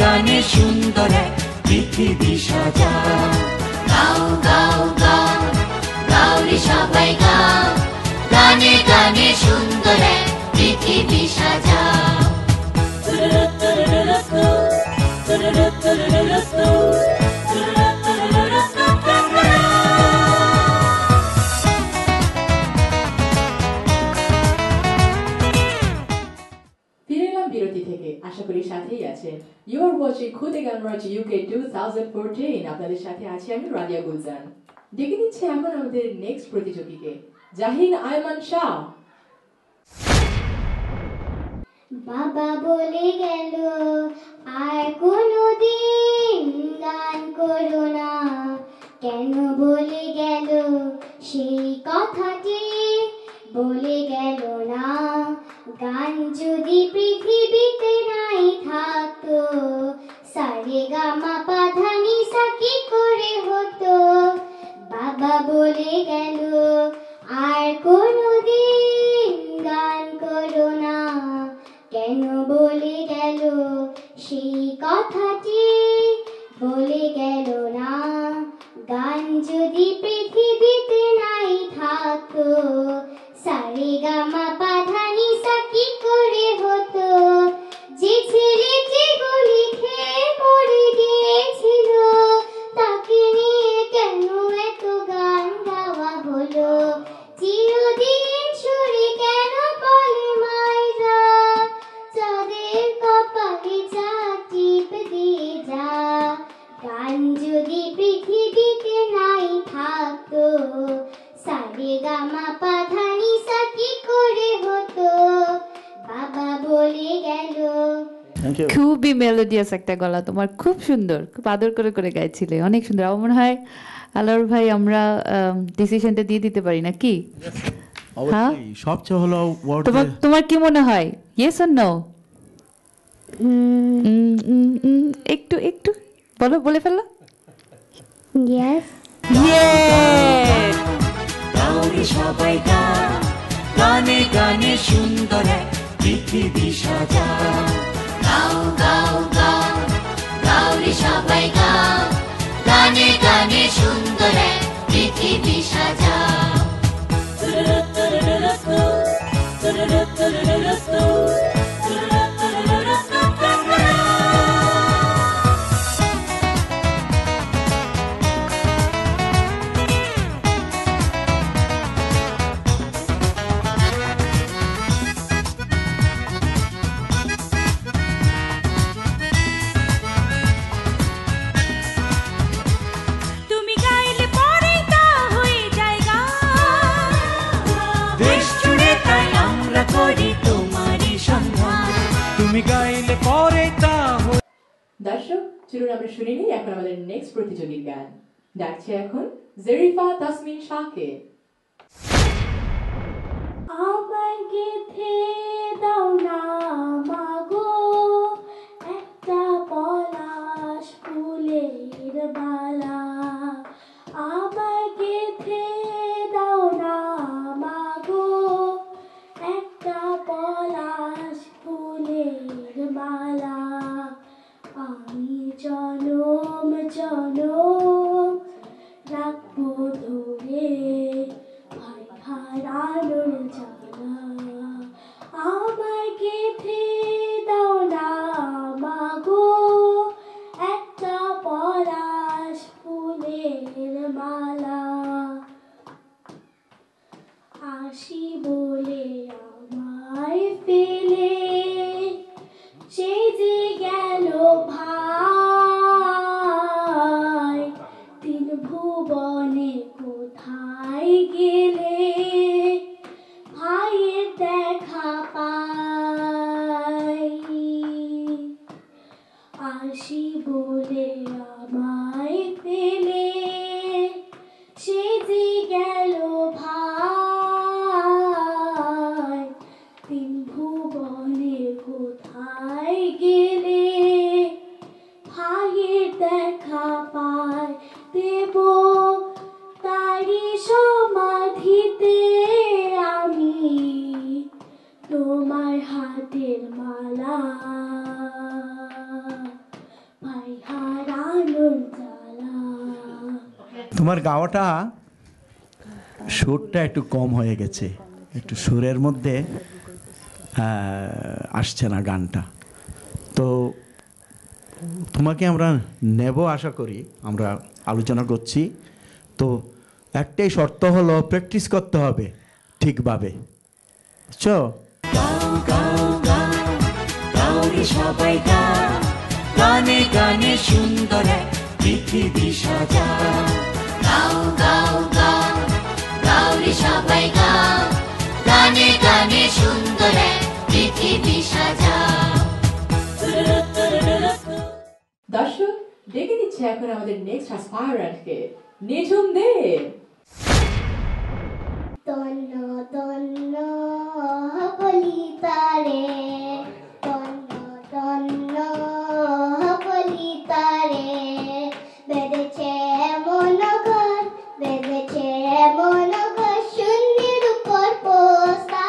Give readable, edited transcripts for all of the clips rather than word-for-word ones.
গানে সুন্দর এক পৃথিবী সাজাও। গাও গাও গাও গাও রে সবাই গাও, গানে গানে সুন্দর এক পৃথিবী সাজাও। বিরতি থেকে আশা করি সাথেই আছেন। ইউ আর ওয়াচিং খুদে গান মার্চ ইউকে 2014। আপনাদের সাথে আছি আমি রাদিয়া গুলজান। ডেকে নিচ্ছে এখন আমাদের নেক্সট প্রতিযোগীকে, জাহিন আয়মান শাহ। বাবা বলে গেল আর কোনোদিন গান করো না, কেন বলে গেল সেই কথাটি বলে গেল না। গান যদি পৃথিবীতে নাই থাকতো, সারে গামা পাধা নিসা কি করে হতো। বাবা বলে গেল আর কোনোদিন গান করো না, কেন বলে গেল সেই কথাটি বলে গেল না। গান যদি পৃথিবীতে নাই থাকতো, সারে গামা পাধা নিসা কি করে হতো। যে ছেলেটি গুলি খেয়ে মরে গিয়েছিল, তাকে নিয়ে কেন এত গান গাওয়া হলো। চিরদিন সুরে কেন বলে মায়েরা, চাঁদের কপালে চাঁদ টিপ দিয়ে যা। গান যদি পৃথিবীতে নাই থাকতো, সারে গামা পাধা নিসা কি করে হতো। বাবা বলে গেল। খুবই মেলোডিয়াস একটা গলা তোমার, খুব সুন্দর, খুব আদর করে করে গাইছিলে, অনেক সুন্দর। আমার মনে হয় আলোর ভাই আমরা ডিসিশনটা দিয়ে দিতে পারি না কি? হ্যাঁ, সবচেয়ে হলো তোমার কি মনে হয়? Yes or no? একটু একটু বলো, বলে ফেলো। ইয়েস। গাও রে সবাই গাও, গানে গানে সুন্দর এক পৃথিবী সাজাও। গাও গাও গাও গাও রে সবাই গাও, গানে গানে সুন্দর এক পৃথিবী সাজাও। দর্শক চলুন আমরা শুনে নিই এখন আমাদের নেক্সট প্রতিযোগীর গান। ডাকছে এখন জেরিফা তাসমিন শাহকে। আমার গেথে দাও না মাগো একটা পলাশ ফুলের বালা। আমার গেথে দাও না মাগো একটা পলাশ ফুলের মালা। আমি জনম জনম রাখবো ধরে ভাই হারানোর জ্বালা। আমায় গেথে দাও না মাগো একটা পলাশ ফুল। তোমার গাওয়াটা সুরটা একটু কম হয়ে গেছে, একটু সুরের মধ্যে আসছে না গানটা। তো তোমাকে আমরা নেব আশা করি, আমরা আলোচনা করছি। তো একটাই শর্ত হলো প্র্যাকটিস করতে হবে ঠিকভাবে, বুঝছো? গাও গাও গাও গাও রে সবাই গাও, গানে গানে সুন্দর এক পৃথিবী সাজা। গাও গাও গাও গাও রে সবাই গাও, গানে গানে সুন্দর এক পৃথিবী সাজা। দর্শক ডেকে নিচ্ছে এখন আমাদের নেক্সট অ্যাসপায়ারেন্টকে, নিঝুম দে। তন্ন তন্ন কলিতারে, তন্ন তন্ন কলিতারে, বেঁধেছে মনঘর, বেঁধেছে মনঘর, শূন্যের উপর পোস্তা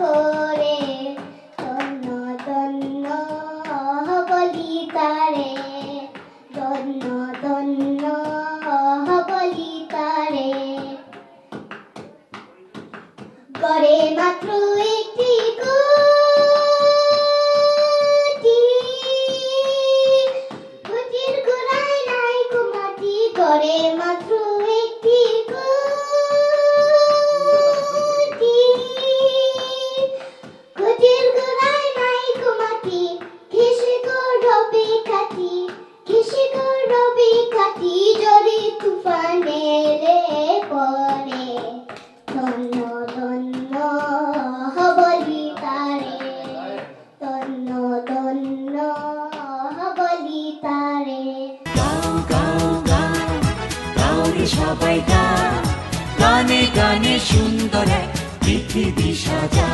করে। তন্ন তন্ন কলিতারে, তন্ন তন্ন কলিতারে, গড়ে মাত্র একটি কুটি, কুটির গোড়ায় নাই গো মাটি, গড়ে মাত্র একটি কুটি, কুটির গোড়ায় নাই গো মাটি, ঘেঁষে গড়বে কাটি, ঘেঁষে গড়বে কাটি, জোরে তুফান এলে পরে। তন্ন তন্ন বলিতারে, তন্ন তন্ন বলিতারে। গাও গাও গাও গাও রে সবাই গাও, গানে গানে সুন্দর এক পৃথিবী সাজা।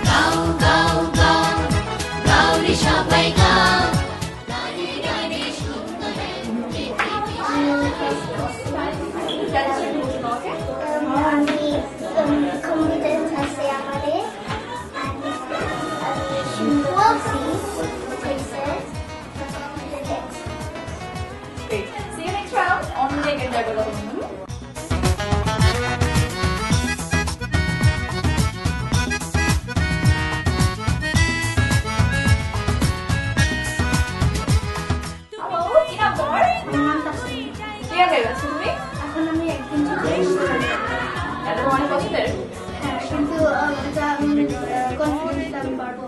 গাও গাও গাও গাও রে সবাই গাও, গানে গানে সুন্দর এক পৃথিবী আমি কম্পিউটার ক্লাসে আমাদের Great. See you next round. অনেক এনজয় করো। কি আগে গেছো তুমি? এখন আমি একদিন এটা তোমার অনেক পছন্দের? হ্যাঁ, কিন্তু এটা আমি কনফিডেন্স আমি পারবো।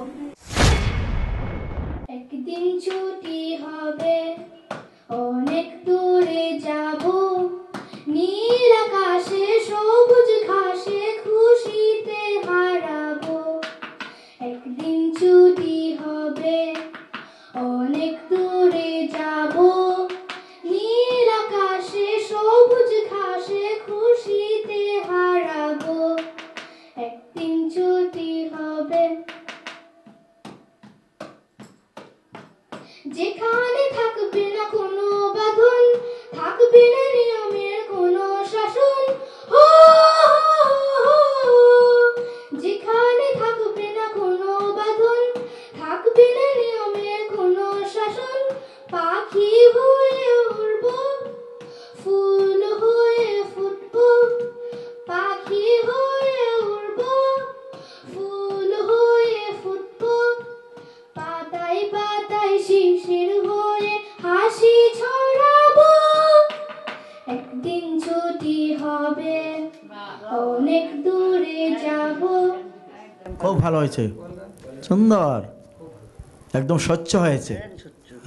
একদিন ছুটি হবে, অনেক দূরে যাব, নীল আকাশে সবুজ ঘাসে খুশিতে হারাবো। একদিন ছুটি হবে, অনেক দূরে যাব, নীল আকাশে সবুজ ঘাসে খুশিতে হারাবো। একদিন ছুটি হবে, যেখানে থাকবে না কোনো বাঁধন, থাকবে না নিয়মের কোনো শাসন। হো হো হো, যেখানে থাকবে না কোনো বাঁধন, থাকবে না নিয়মের কোনো শাসন। পাখি হয়ে উড়বো, ফুল হয়ে ফুটবো, পাখি হয়ে উড়বো, ফুল হয়ে ফুটবো, পাতায় পাতায় শিশির হয়ে হাসি ছড়াবো। একদিন ছুটি হবে, অনেক দূরে যাব। খুব ভালো হয়েছে, সুন্দর, একদম স্বচ্ছ হয়েছে।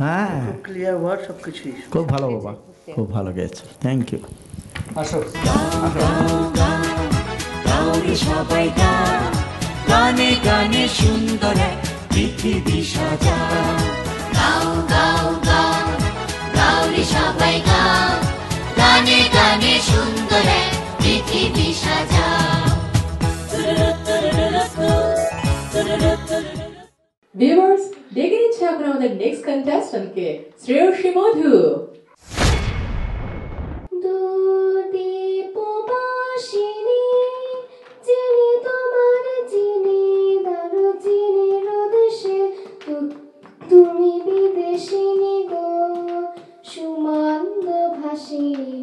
হ্যাঁ, ক্লিয়ার ওয়ার্ড সবকিছুই। খুব ভালো বাবা, খুব ভালো গেছে, থ্যাংক ইউ। আসো গাও রে সবাই গাও, গানে গানে সুন্দর এক পৃথিবী সাজা। গাও গাও গাও গাও রে সবাই গাও, গানে গানে সুন্দর এক পৃথিবী সাজা। ভিউয়ার্স ডেকে নিচ্ছে এখন আমাদের নেক্সট কন্টেস্ট্যান্টকে, শ্রেয়সী মধু। দুদীপবাসিনী, চিনি তোমার চিনি, দারুচিনি রোদসে, তুমি বিদেশিনী গো, সুমন্দ ভাসিনী।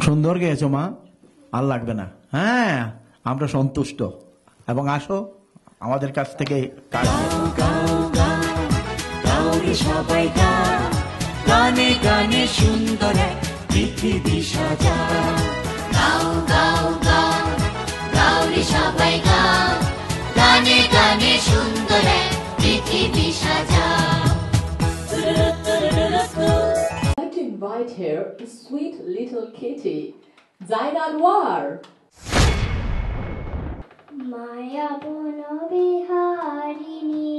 সুন্দর গেয়েছো মা, আর লাগবে না। হ্যাঁ, আমরা সন্তুষ্ট। এবং আসো আমাদের কাছ থেকে কাজ গাওরে সবাই গাও, গানে গানে সুন্দর এক পৃথিবী সাজা। গাও গাও গাও, গাওরে সবাই গাও, গানে গানে সুন্দর এক পৃথিবী সাজা। I'd like to invite here the sweet little kitty, Zain Anwar. মায়া বন বিহারিণী,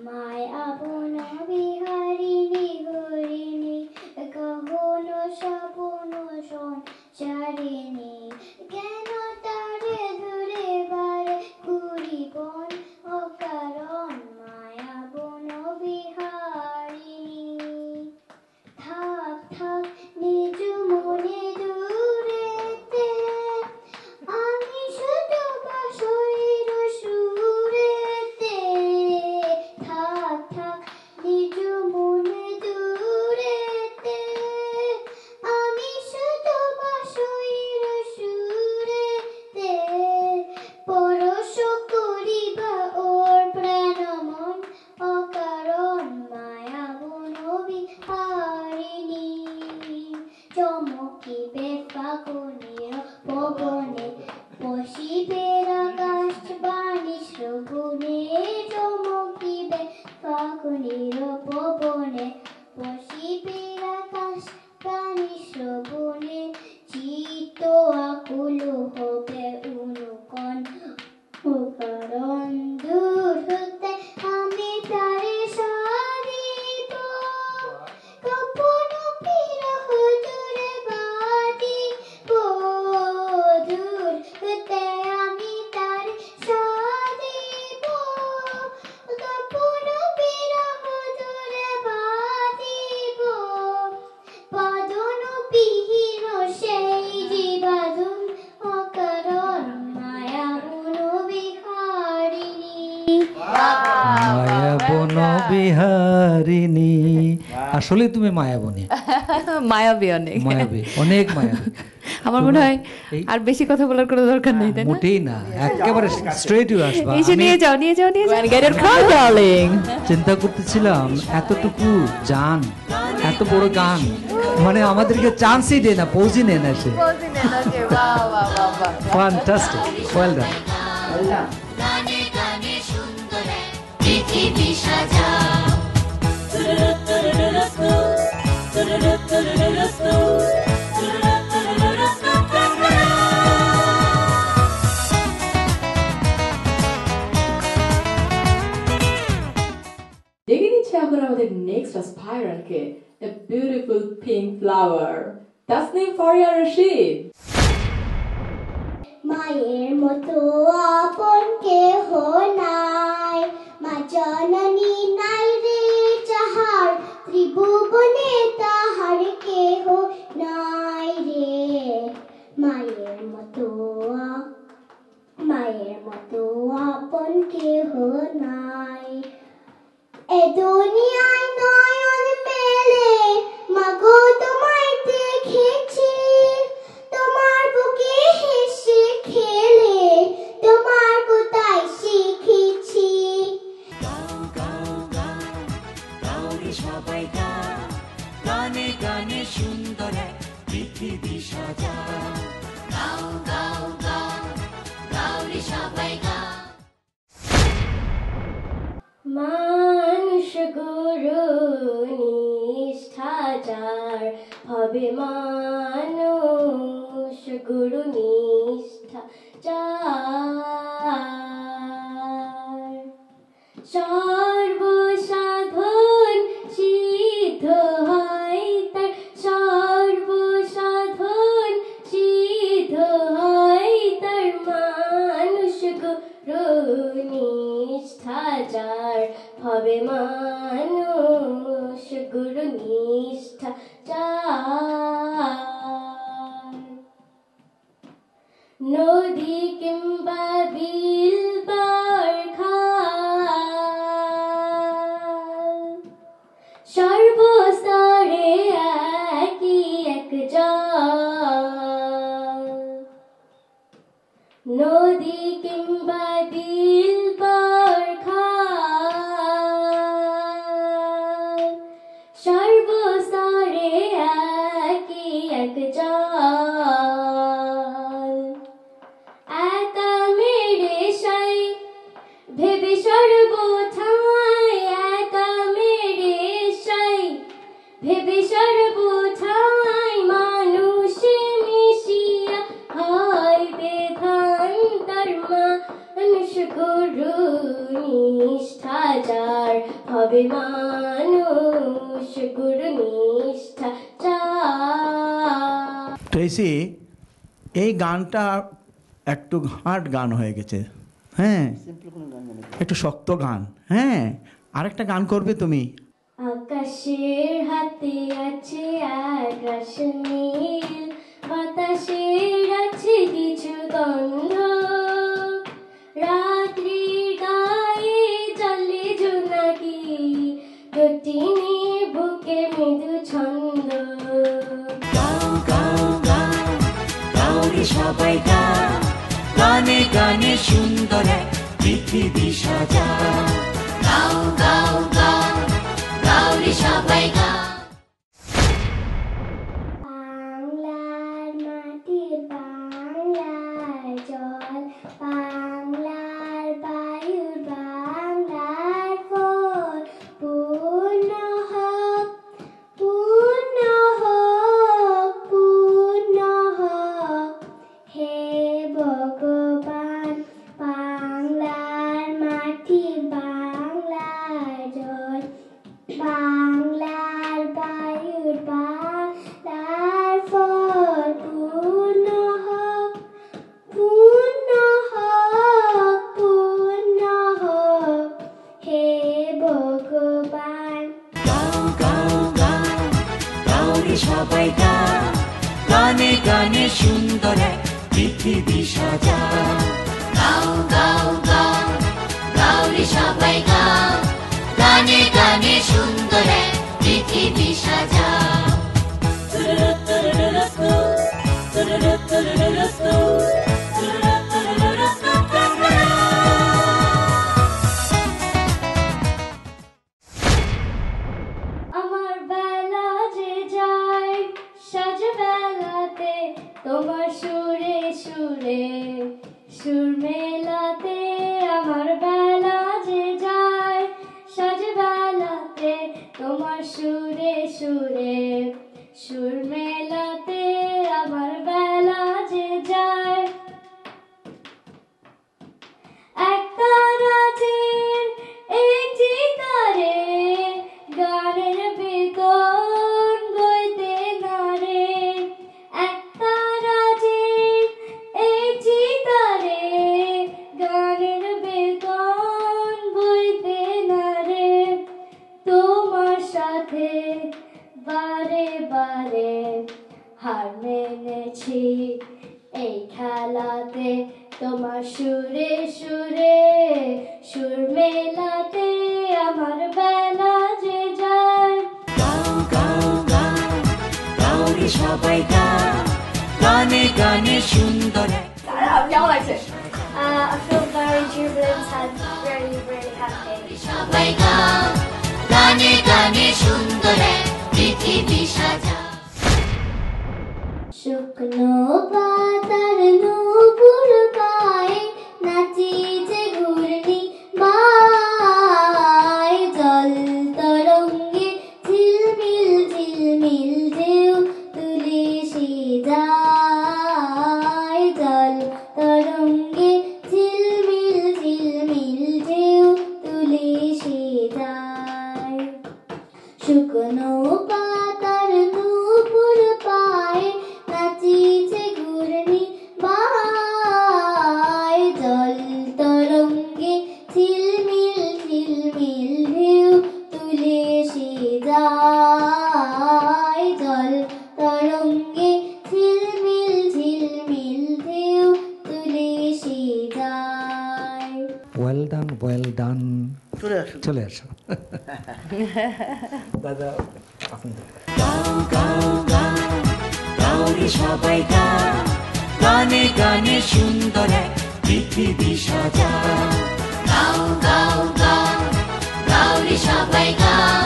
মায়া বন বিহারিণী হরিণী, গহন সপন সঞ্চারিণী, কেন তারে ধরে বারে কুড়িবন অকারণ। মায়া বন বিহারিণী, থাক থাক নিজ মনে দূরেতে, আমি শুধু বাঁশির সুরেতে। থাক থাক নিজ মনে দূরেতে, আমি শুধু বাঁশির সুরেতে। পরশ করিবা ওর প্রাণ মন অকারণ। মায়া বন বিহারিণী, চমকিবে ফাগুনের পবনে, বসিবে আকাশ বাণী শ্রবণে। চমকিবে ফাগুনের পবনে, বসিবে আকাশ বাণী শ্রবণে। চিত্ত আকুল হবে অনুকণ কারণ, দূর হতে আমি তারে সারিব, গোপন বিরহ দূরে বাঁধিব। দূর হতে আমি তারে সারিব, গোপন বিরহ দূরে বাঁধিব। বাঁধন বিহীন সেই জীবাধন অকারণ। মায়া বন বিহারিণী। মায়াবন বিহারিণী। আসলে তুমি মায়াবনী, মায়াবী অনেক, মায়াবী, অনেক মায়াবী। আমার মনে হয় আর বেশি কথা বলার কোনো দরকার নেই, তাই না? মোটেই না, একেবারে স্ট্রেট হয়ে আসবা। এসে আমি নিয়ে যাও, নিয়ে যাও, নিয়ে যাও। Get your car, darling. চিন্তা করতেছিলাম এতটুকু জান, এত বড় গান, মানে আমাদেরকে চান্সই দেয় না, পৌঁছে নেয় না সে। Fantastic, well done. গানে গানে সুন্দর এক পৃথিবী সাজা। দেখে নিচ্ছে এখন আমাদের নেক্সট অ্যাসপাইরেন্টকে, a beautiful pink flower, Tasnim Faria Rashid. মায়ের মতো আপন কেহ নাই, মা জননী নাই রে যাহার, ত্রিভুবনে তাহার কেহ নাই রে। মায়ের মতো আপন কেহ নাই, এ দুনিয়ায় নয়ন মেলে মাগো তোমায় দেখেছি। তোমার বুকে হেসে খেলে তোমার কোথায় শিখেছি। গাও গাও গাও, গাওরে সবাই গাও, গানে গানে সুন্দর এক পৃথিবী সাজা। গাও গাও গাও, গাওরে সবাই গাও। মানুষ গুরু নিষ্ঠাচার হবে, মানুষ গুরু নিষ্ঠাচার। সর্বসাধন সিদ্ধ হয় তার, সর্বসাধন সিদ্ধ হয় তার। মানুষ গুরু নিষ্ঠাচার হবে, মানুষ গুরু নিষ্ঠাচার। নদী কিংবা বিল খাল, সর্বস্তরে একই এক জল। মানুষ গুরু নিষ্ঠা চায়। ট্রেসি, এই গানটা একটু হার্ড গান হয়ে গেছে, হ্যাঁ একটু শক্ত গান। হ্যাঁ, আরেকটা গান করবে তুমি। আকাশের হাতে আছে আকাশ নীল, বাতাসের আছে কিছু গন্ধ, রাত্রির গায়ে চলে জোনাকি, গটিনীর বুকে মৃদু ছন্দ। গাও গাও গাও গাও রে সবাই গাও, গানে গানে সুন্দর এক পৃথিবী সাজা। গাও গাও গাও গাও রে সবাই গাও। বাংলার মাটি, বাংলার জল, বাংলার বায়ু, বাংলার ফল, পূর্ণ হোক, পূর্ণ হোক, পূর্ণ হোক হে ভগবান। বাংলার মাটি, বাংলার জল, বাংলার বায়ু, বাংলার ফল, পূর্ণ হোক, পূর্ণ হোক, পূর্ণ হোক হে ভগবান। গাও গাও গাও গাও রে সবাই গাও, গানে গানে সুন্দর এক পৃথিবী সাজা। গাও গাও গাও গাও রে সবাই গাও, গানে গানে সুন্দর এক পৃথিবী সাজা। তুরুরু তুরুরু তু, তুরুরু তুরুরু তু, তুরুরু তুরুরু তু, তুরুরু। আমার বেলা যে যায় সাজ বেলাতে, তোমার সুরে সুরে সুর মেলাতে। আমার বেলা যে যায় সাজ বেলাতে, তোমার সুরে সুরে সুর মেলাতে। আমার বেলা যে যায় একটা রাতের একটি তারে, গানের বেতন বইতে নারে। একটা রাতের একটি তারে, গানের বেতন বইতে নারে। তোমার সাথে বারে বারে হার মেনেছি এই খেলাতে, তোমার সুরে সুরে সুর মেলাতে। আমার বেলা যে যায় গাও গাও গাও গাও রে সবাই গাও, গানে গানে সুন্দর এক। I feel very jubilant and very, very happy. সবাই গাও, গানে গানে সুন্দর এক পৃথিবী সাজা। শুকনো পাতার নূপুর পায়ে নাচিছে ঘূর্ণি বায়, জল তরঙ্গে ঝিলমিল ঝিলমিল ঢেউ তুলে সে যায়। জল তরঙ্গে ঝিলমিল ঝিলমিল ঢেউ তুলে সে যায়। শুকনো পাতার নূপুর পায়ে নাচিছে ঘূর্ণি বায়, জল তরঙ্গে ঝিলমিল ঝিলমিল ঢেউ তুলে সে যায়। জল তরঙ্গে ঝিলমিল ঝিলমিল ঢেউ তুলে সে যায়। Well done, well done. চলে আসো দাদা। গাও গাও গাও গাও রে সবাই গাও, গানে গানে সুন্দর এক পৃথিবী সাজা। গাও গাও গাও গাও রে সবাই গাও,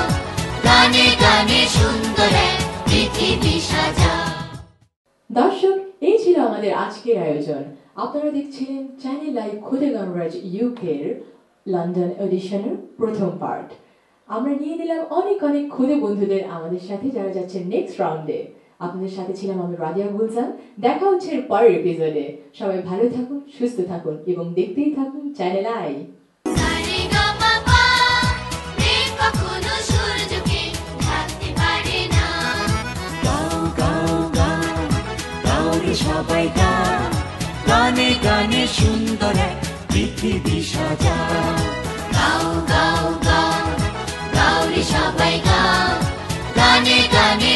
গানে গানে সুন্দর এক পৃথিবী সাজা। দর্শক, এই ছিল আমাদের আজকের আয়োজন। আপনারা দেখছিলেন চ্যানেল লাইভ খুদে গানরাজ ইউকের লন্ডন এডিশনের প্রথম পার্ট। আমরা নিয়ে নিলাম অনেক অনেক খুদে বন্ধুদের আমাদের সাথে, যারা যাচ্ছে নেক্সট রাউন্ডে। আপনাদের সাথে ছিলাম আমি রাদিয়া গুলজান। দেখা হচ্ছে এর পরের এপিসোডে। সবাই ভালো থাকুন, সুস্থ থাকুন এবং দেখতেই থাকুন চ্যানেল আই। সারে গা মা পা রে কখনো সুন্দর এক পৃথিবী সাজাও গাও গাও গাও গাও রে সবাই গাও গানে গানে